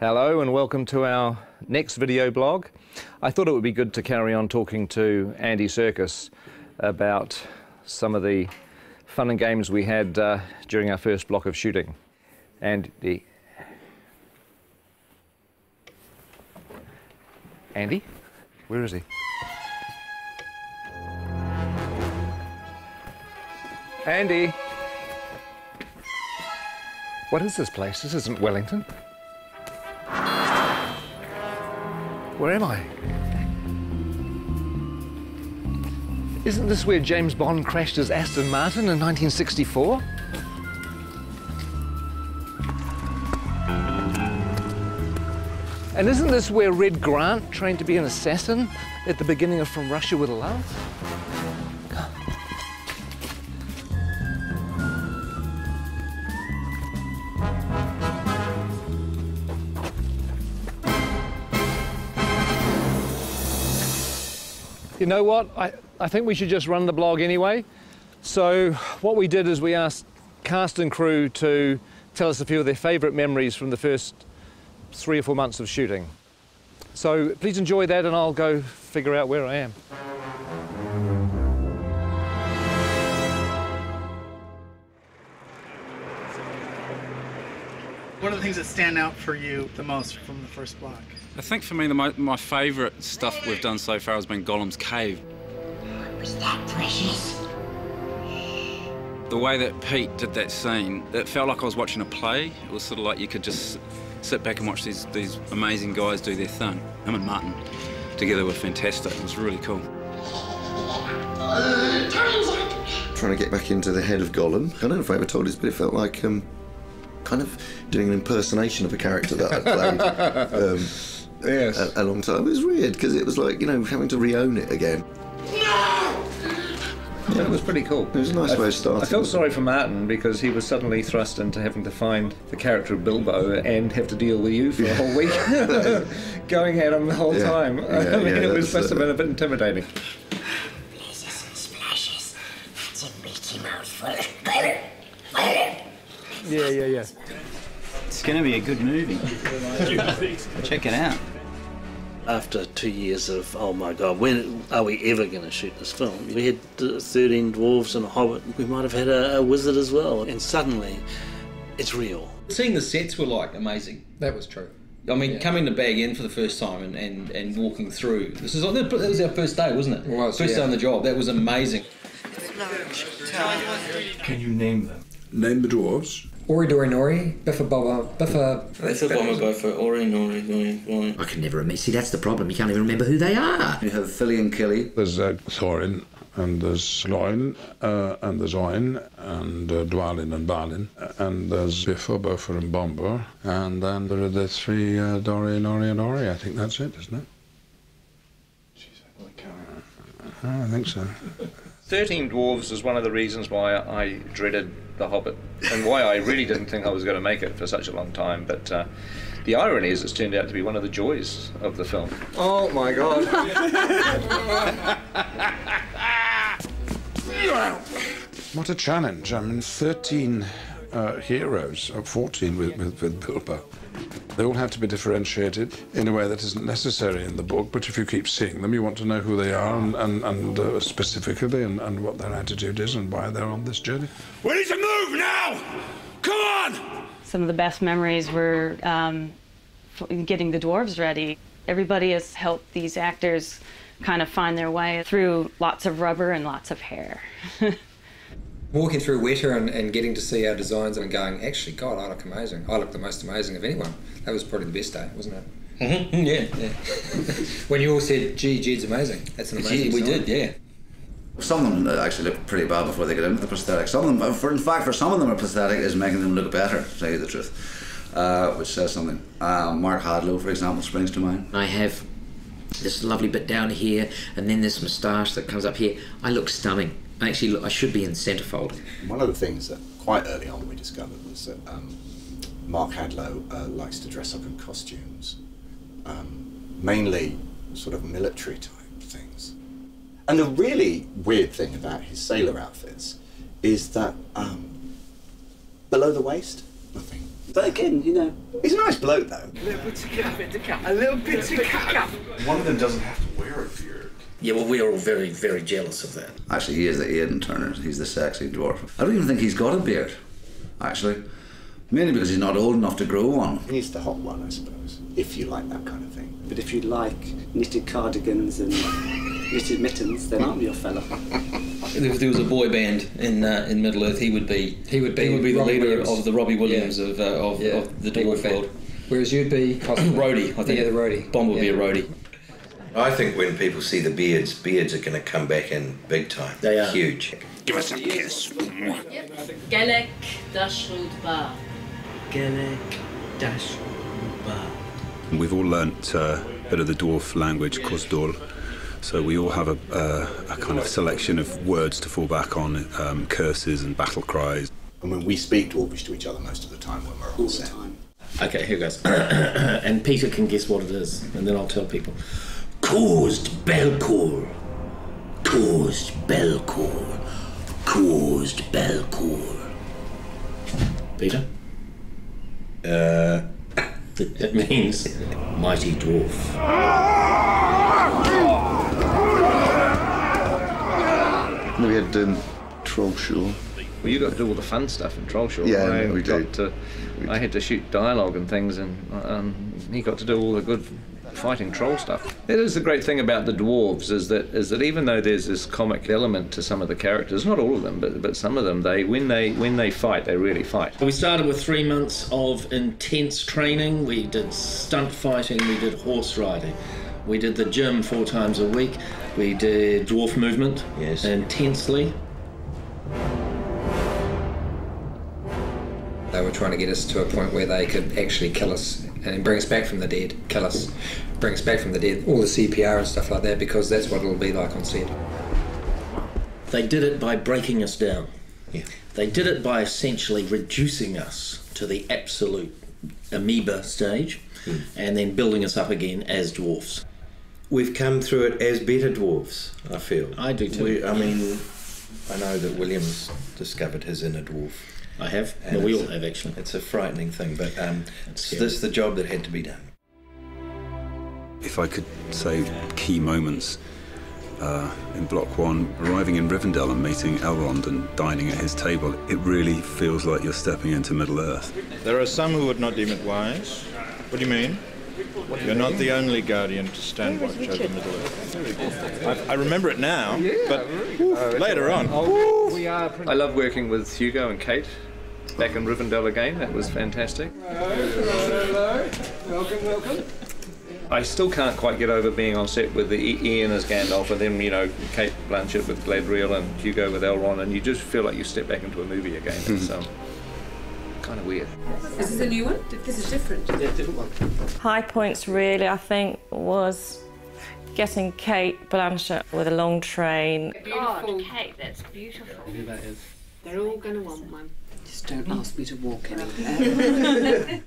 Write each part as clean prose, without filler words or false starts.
Hello and welcome to our next video blog. I thought it would be good to carry on talking to Andy Serkis about some of the fun and games we had during our first block of shooting. Andy? Where is he? Andy? What is this place? This isn't Wellington. Where am I? Isn't this where James Bond crashed his Aston Martin in 1964? And isn't this where Red Grant trained to be an assassin at the beginning of From Russia with Love? You know what? I think we should just run the blog anyway. So what we did is we asked cast and crew to tell us a few of their favourite memories from the first 3 or 4 months of shooting. So please enjoy that and I'll go figure out where I am. What are the things that stand out for you the most from the first block? I think for me, my favourite stuff we've done so far has been Gollum's cave. Was that precious? The way that Pete did that scene, it felt like I was watching a play. It was sort of like you could just sit back and watch these amazing guys do their thing. Him and Martin together were fantastic. It was really cool. Trying to get back into the head of Gollum. I don't know if I ever told this, but it felt like kind of doing an impersonation of a character that I played Yes. a long time. It was weird because it was like, you know, having to re-own it again. Yeah, it was pretty cool. It was a nice way of starting. I felt sorry for Martin because he was suddenly thrust into having to find the character of Bilbo and have to deal with you for a whole week, going at him the whole time. I mean, it must have been a bit intimidating. Blizzes and splashes. That's a meaty mouthful. Yeah. It's going to be a good movie. Check it out. After 2 years of, oh my God, when are we ever going to shoot this film? We had 13 dwarves and a hobbit. We might have had a wizard as well. And suddenly, it's real. Seeing the sets were like amazing. That was true. I mean, coming to Bag End for the first time and walking through. That was our first day, wasn't it? It was, first day on the job. That was amazing. Can you name them? Name the dwarves. Ori Dori Nori, Biffa Bobba, Biffa... Biffa Bobba Boffa, Ori Nori, Nori. I can never remember. See, that's the problem. You can't even remember who they are. You have Philly and Killy. There's Thorin, and there's Loin, and there's Oin, and Dwalin and Balin, and there's Biffa, Boffa and Bomber, and then there are the 3 Dori, Nori and Ori. I think that's it, isn't it? I think so. 13 Dwarves is one of the reasons why I dreaded The Hobbit and why I really didn't think I was going to make it for such a long time. But the irony is it's turned out to be one of the joys of the film. Oh my God. What a challenge. I mean, 13 heroes, or 14 with Bilbo. They all have to be differentiated in a way that isn't necessary in the book, but if you keep seeing them, you want to know who they are and specifically and what their attitude is and why they're on this journey. We need to move now! Come on! Some of the best memories were getting the dwarves ready. Everybody has helped these actors kind of find their way through lots of rubber and lots of hair. Walking through Weta and getting to see our designs and going, actually, God, I look amazing. I look the most amazing of anyone. That was probably the best day, wasn't it? Mm-hmm. Yeah. When you all said, gee, Jed's amazing. That's an amazing We design. did, yeah. Some of them actually look pretty bad before they get into the prosthetic. Some of them, in fact, for some of them, a prosthetic is making them look better, to tell you the truth, which says something. Mark Hadlow, for example, springs to mind. I have this lovely bit down here, and then this moustache that comes up here. I look stunning. Actually, look, I should be in centrefold. One of the things that quite early on we discovered was that Mark Hadlow likes to dress up in costumes, mainly sort of military type things. And the really weird thing about his sailor outfits is that below the waist, nothing. But again, you know, he's a nice bloke though. A little bit to cut. A little bit to cut. One of them doesn't have to wear a beard. Yeah, well, we're all very, very jealous of that. Actually, he is the Aidan Turner. He's the sexy dwarf. I don't even think he's got a beard, actually. Mainly because he's not old enough to grow one. He's the hot one, I suppose, if you like that kind of thing. But if you like knitted cardigans and knitted mittens, then I'm your fella. If there was a boy band in Middle Earth, he would be the leader Williams. of the Robbie Williams of the dwarf world. Whereas you'd be roadie, I think. Yeah, the roadie. Bond would be a roadie. I think when people see the beards are going to come back in big time. They are. Huge. Give us a kiss. Gelek Dashrudba. Gelek Dashrudba. We've all learnt a bit of the dwarf language, Kosdol, so we all have a kind of selection of words to fall back on, curses and battle cries. I mean, we speak Dwarvish to each other most of the time when we're all set. Okay, here goes. And Peter can guess what it is, and then I'll tell people. Caused Belcour. Caused Belcour. Caused Belcour. Peter? It means mighty dwarf. We had Troll Show. Well, you got to do all the fun stuff in Troll Show. Yeah, we did. I had to shoot dialogue and things, and he got to do all the good fighting troll stuff. That is the great thing about the dwarves is that even though there's this comic element to some of the characters, not all of them, but some of them, when they fight, they really fight. We started with 3 months of intense training. We did stunt fighting, we did horse riding. We did the gym 4 times a week. We did dwarf movement intensely. They were trying to get us to a point where they could actually kill us and bring us back from the dead, kill us, bring us back from the dead, all the CPR and stuff like that, because that's what it'll be like on set. They did it by breaking us down. Yeah. They did it by essentially reducing us to the absolute amoeba stage and then building us up again as dwarfs. We've come through it as better dwarves, I feel. I do too. I mean, I know that William's discovered his inner dwarf. I have. No, we all have, actually. It's a frightening thing, but it's the job that had to be done. If I could say key moments in Block 1, arriving in Rivendell and meeting Elrond and dining at his table, it really feels like you're stepping into Middle-earth. There are some who would not deem it wise. What do you mean? You're not the only guardian to stand watch over Middle-earth. I remember it now, but later on. I love working with Hugo and Kate back in Rivendell again. That was fantastic. Hello. Welcome. I still can't quite get over being on set with Ian as Gandalf and then, Kate Blanchett with Galadriel and Hugo with Elrond, and you just feel like you step back into a movie again. It's kind of weird. Is this a new one? This is different. Yeah, different one. High points really, I think, was getting Kate Blanchett with a long train. Beautiful. Kate, that's beautiful. That is. They're all going to want one. Just don't ask me to walk anywhere.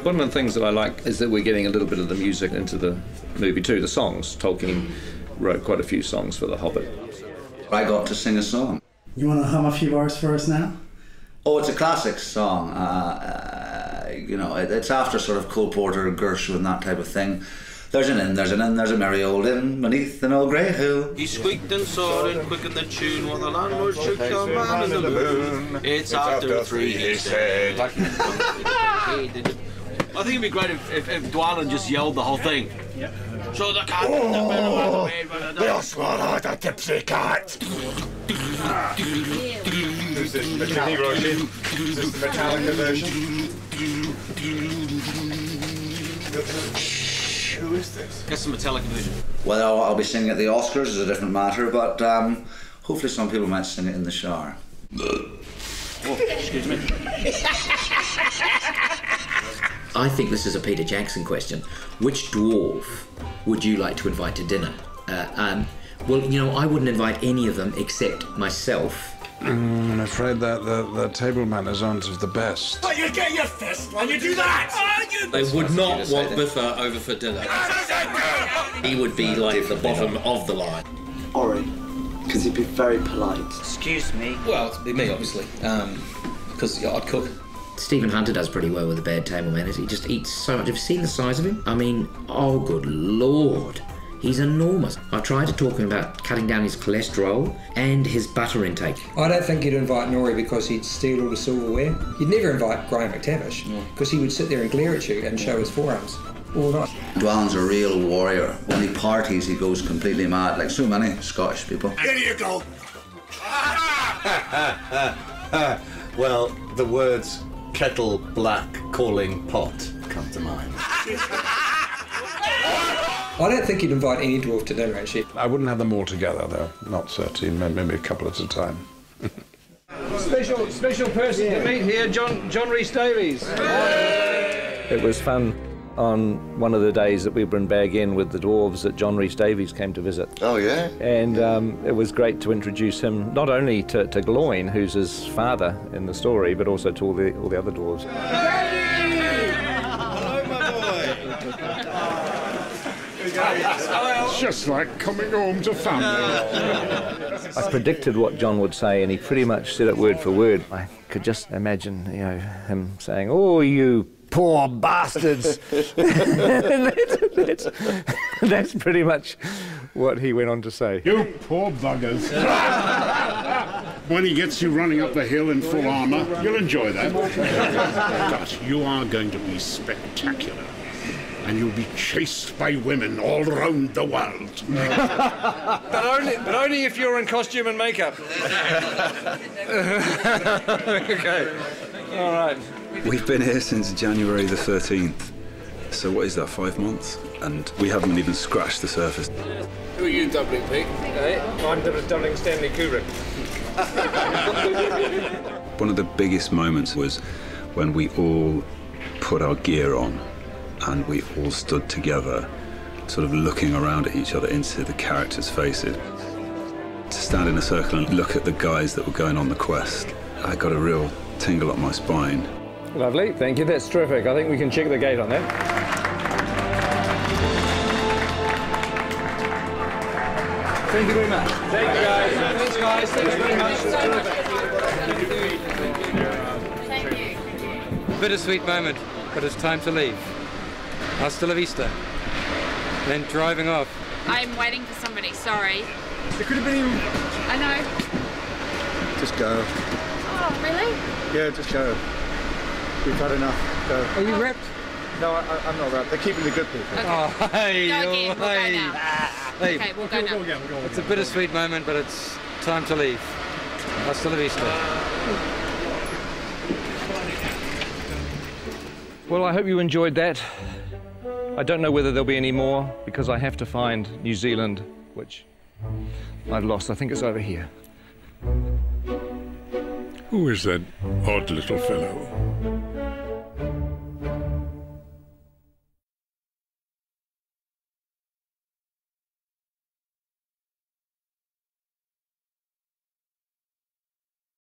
One of the things that I like is that we're getting a little bit of the music into the movie too, the songs. Tolkien wrote quite a few songs for The Hobbit. I got to sing a song. You want to hum a few bars for us now? Oh, it's a classic song. It's after sort of Cole Porter, Gershwin, that type of thing. There's an inn, there's a merry old inn beneath an old grey hill. He squeaked and sawed and quickened the tune while the landlord shook your man in the moon. It's after 3, he said. I think it'd be great if Dwalin just yelled the whole thing. Yeah. So the cat... Oh, they'll swallow the tipsy cat. Is this the Metallica version? Who is this? That's the Metallica version. Well, I'll be singing at the Oscars is a different matter, but hopefully some people might sing it in the shower. Excuse me. I think this is a Peter Jackson question. Which dwarf would you like to invite to dinner? Well, I wouldn't invite any of them except myself. I'm afraid that the table manners aren't of the best. But you get your fist when you do that! They would not want Biffa over for dinner. He would be like the bottom of the line. Ori, because he'd be very polite. Excuse me. Well, it'd be me, obviously, because I'd cook. Stephen Hunter does pretty well with the bad table manners. He just eats so much. Have you seen the size of him? I mean, oh good lord. He's enormous. I tried to talk to him about cutting down his cholesterol and his butter intake. I don't think you'd invite Norrie because he'd steal all the silverware. You'd never invite Graham McTavish because he would sit there and glare at you and show his forearms all night. Dwallin's a real warrior. When he parties, he goes completely mad, like so many Scottish people. Here you go. Well, the words kettle black calling pot come to mind. I don't think you'd invite any dwarf to dinner, actually. I wouldn't have them all together, though. Not 13, maybe a couple at a time. Special person to meet here, John Rhys Davies. It was fun on one of the days that we were in Bag End with the dwarves that John Rhys Davies came to visit. Oh, yeah? And it was great to introduce him not only to Gloin, who's his father in the story, but also to all the other dwarves. Hello, my boy. It's just like coming home to family. I predicted what John would say, and he pretty much said it word for word. I could just imagine, him saying, "Oh, you poor bastards." that's pretty much what he went on to say. You poor buggers. When he gets you running up the hill in full armour, you'll enjoy that. But you are going to be spectacular. And you'll be chased by women all around the world. but only if you're in costume and makeup. Okay. All right. We've been here since January the 13th. So what is that, 5 months? And we haven't even scratched the surface. Who are you doubling, Pete? I'm doubling Stanley Kubrick. One of the biggest moments was when we all put our gear on and we all stood together, sort of looking around at each other into the characters' faces. To stand in a circle and look at the guys that were going on the quest, I got a real tingle up my spine. Lovely, thank you, that's terrific. I think we can check the gate on that. Thank you very much. Thank you, guys. Thanks, guys. Thanks very much. Thank you. Bittersweet moment, but it's time to leave. Hasta la vista. Then driving off. I'm waiting for somebody, sorry. It could have been you. I know. Just go. Oh, really? Yeah, just go. We've had enough. Go. Are you wrapped? No, I'm not wrapped. They're keeping the good people. Okay. Oh, hey, Go again, we'll go now. Hey. Okay, we'll go now. It's a bittersweet moment, but it's time to leave. Hasta la vista. Well, I hope you enjoyed that. I don't know whether there'll be any more because I have to find New Zealand, which I've lost. I think it's over here. Who is that odd little fellow?